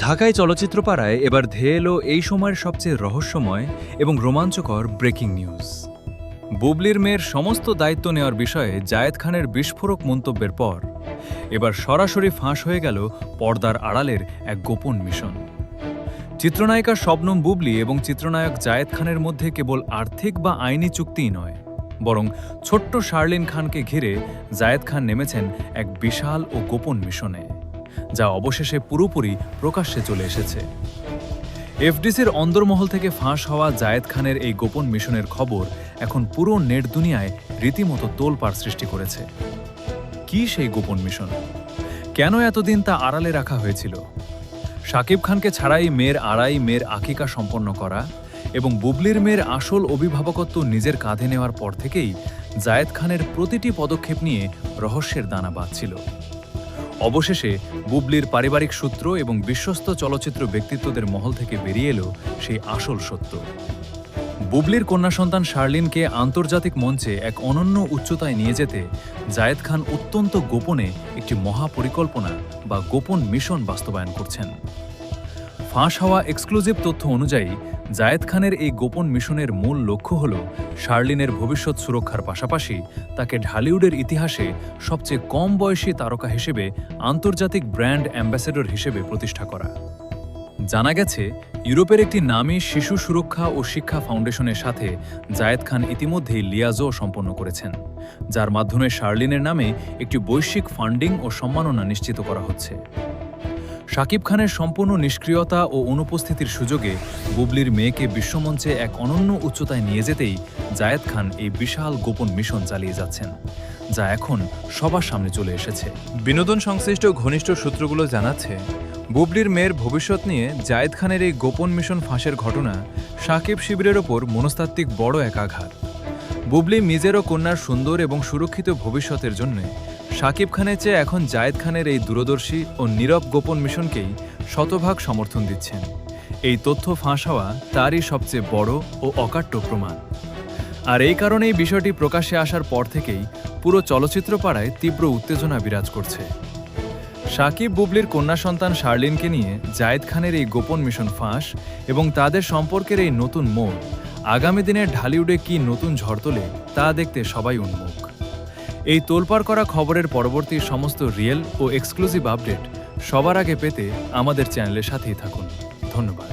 ঢাকায় চলচ্চিত্রপাড়ায় এবার ধেয়ে এলো এই সময়ের সবচেয়ে রহস্যময় এবং রোমাঞ্চকর ব্রেকিং নিউজ। বুবলির মেয়ের সমস্ত দায়িত্ব নেওয়ার বিষয়ে জায়েদ খানের বিস্ফোরক মন্তব্যের পর এবার সরাসরি ফাঁস হয়ে গেল পর্দার আড়ালের এক গোপন মিশন। চিত্রনায়িকা শবনম বুবলি এবং চিত্রনায়ক জায়েদ খানের মধ্যে কেবল আর্থিক বা আইনি চুক্তিই নয়, বরং ছোট্ট শার্লিন খানকে ঘিরে জায়েদ খান নেমেছেন এক বিশাল ও গোপন মিশনে, যা অবশেষে পুরোপুরি প্রকাশ্যে চলে এসেছে। এফডিসির অন্দরমহল থেকে ফাঁস হওয়া জায়েদ খানের এই গোপন মিশনের খবর এখন পুরো নেট দুনিয়ায় রীতিমতো তোলপাড় সৃষ্টি করেছে। কি সেই গোপন মিশন? কেন এতদিন তা আড়ালে রাখা হয়েছিল? শাকিব খানকে ছাড়াই মেয়ের আকিকা সম্পন্ন করা এবং বুবলির মেয়ের আসল অভিভাবকত্ব নিজের কাঁধে নেওয়ার পর থেকেই জায়েদ খানের প্রতিটি পদক্ষেপ নিয়ে রহস্যের দানা বাঁধছিল। অবশেষে বুবলির পারিবারিক সূত্র এবং বিশ্বস্ত চলচ্চিত্র ব্যক্তিত্বদের মহল থেকে বেরিয়ে এলো সেই আসল সত্য। বুবলির কন্যা সন্তান শার্লিনকে আন্তর্জাতিক মঞ্চে এক অনন্য উচ্চতায় নিয়ে যেতে জায়েদ খান অত্যন্ত গোপনে একটি মহাপরিকল্পনা বা গোপন মিশন বাস্তবায়ন করছেন। ফাঁস হওয়া এক্সক্লুসিভ তথ্য অনুযায়ী জায়েদ খানের এই গোপন মিশনের মূল লক্ষ্য হল শার্লিনের ভবিষ্যৎ সুরক্ষার পাশাপাশি তাকে ঢালিউডের ইতিহাসে সবচেয়ে কম বয়সী তারকা হিসেবে আন্তর্জাতিক ব্র্যান্ড অ্যাম্বাসেডর হিসেবে প্রতিষ্ঠা করা। জানা গেছে, ইউরোপের একটি নামী শিশু সুরক্ষা ও শিক্ষা ফাউন্ডেশনের সাথে জায়েদ খান ইতিমধ্যেই লিয়াজও সম্পন্ন করেছেন, যার মাধ্যমে শার্লিনের নামে একটি বৈশ্বিক ফান্ডিং ও সম্মাননা নিশ্চিত করা হচ্ছে। শাকিব খানের সম্পূর্ণ নিষ্ক্রিয়তা ও অনুপস্থিতির সুযোগে বুবলির মেয়েকে বিশ্বমঞ্চে এক অনন্য উচ্চতায় নিয়ে যেতেই জায়েদ খান এই বিশাল গোপন মিশন চালিয়ে যাচ্ছেন, যা এখন সবার সামনে চলে এসেছে। বিনোদন সংশ্লিষ্ট ঘনিষ্ঠ সূত্রগুলো জানাচ্ছে, বুবলির মেয়ের ভবিষ্যৎ নিয়ে জায়েদ খানের এই গোপন মিশন ফাঁসের ঘটনা শাকিব শিবিরের ওপর মনস্তাত্ত্বিক বড় এক আঘাত। বুবলি নিজের ও কন্যার সুন্দর এবং সুরক্ষিত ভবিষ্যতের জন্য শাকিব খানের চেয়ে এখন জায়েদ খানের এই দূরদর্শী ও নীরব গোপন মিশনকেই শতভাগ সমর্থন দিচ্ছেন। এই তথ্য ফাঁস হওয়া তারই সবচেয়ে বড় ও অকাট্য প্রমাণ। আর এই কারণেই বিষয়টি প্রকাশ্যে আসার পর থেকেই পুরো চলচ্চিত্র পাড়ায় তীব্র উত্তেজনা বিরাজ করছে। শাকিব বুবলির কন্যা সন্তান শার্লিনকে নিয়ে জায়েদ খানের এই গোপন মিশন ফাঁস এবং তাদের সম্পর্কের এই নতুন মোড় আগামী দিনের ঢালিউডে কি নতুন ঝড় তোলে তা দেখতে সবাই উন্মুখ। এই তোলপাড় করা খবরের পরবর্তী সমস্ত রিয়েল ও এক্সক্লুসিভ আপডেট সবার আগে পেতে আমাদের চ্যানেলের সাথেই থাকুন। ধন্যবাদ।